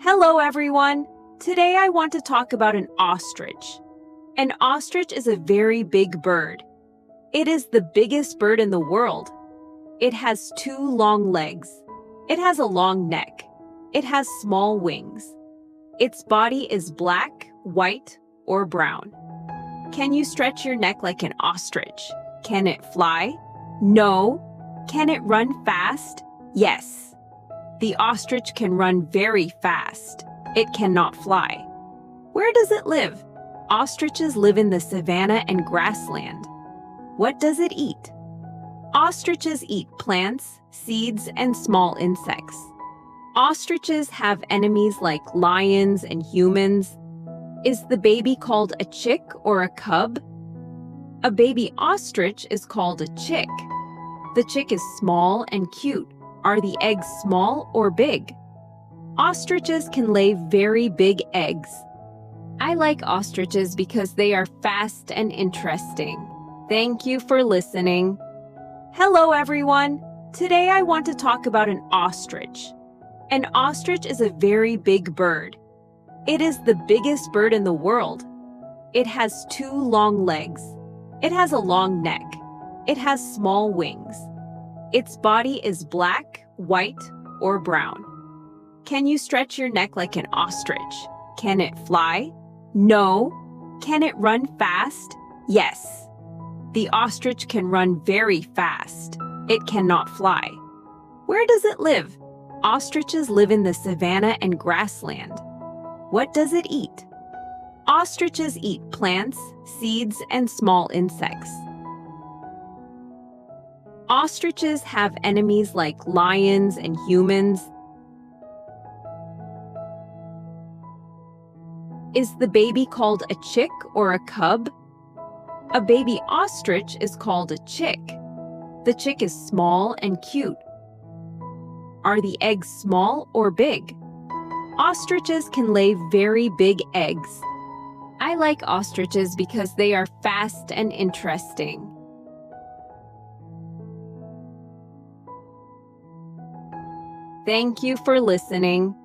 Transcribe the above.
Hello, everyone. Today I want to talk about an ostrich. An ostrich is a very big bird. It is the biggest bird in the world. It has 2 long legs. It has a long neck. It has small wings. Its body is black, white, or brown. Can you stretch your neck like an ostrich? Can it fly? No. Can it run fast? Yes. The ostrich can run very fast. It cannot fly. Where does it live? Ostriches live in the savanna and grassland. What does it eat? Ostriches eat plants, seeds, and small insects. Ostriches have enemies like lions and humans. Is the baby called a chick or a cub? A baby ostrich is called a chick. The chick is small and cute. Are the eggs small or big? Ostriches can lay very big eggs. I like ostriches because they are fast and interesting. Thank you for listening. Hello, everyone. Today I want to talk about an ostrich. An ostrich is a very big bird. It is the biggest bird in the world. It has 2 long legs. It has a long neck. It has small wings. Its body is black, white, or brown. Can you stretch your neck like an ostrich? Can it fly? No. Can it run fast? Yes. The ostrich can run very fast. It cannot fly. Where does it live? Ostriches live in the savanna and grassland. What does it eat? Ostriches eat plants, seeds, and small insects. Ostriches have enemies like lions and humans. Is the baby called a chick or a cub? A baby ostrich is called a chick. The chick is small and cute. Are the eggs small or big? Ostriches can lay very big eggs. I like ostriches because they are fast and interesting. Thank you for listening.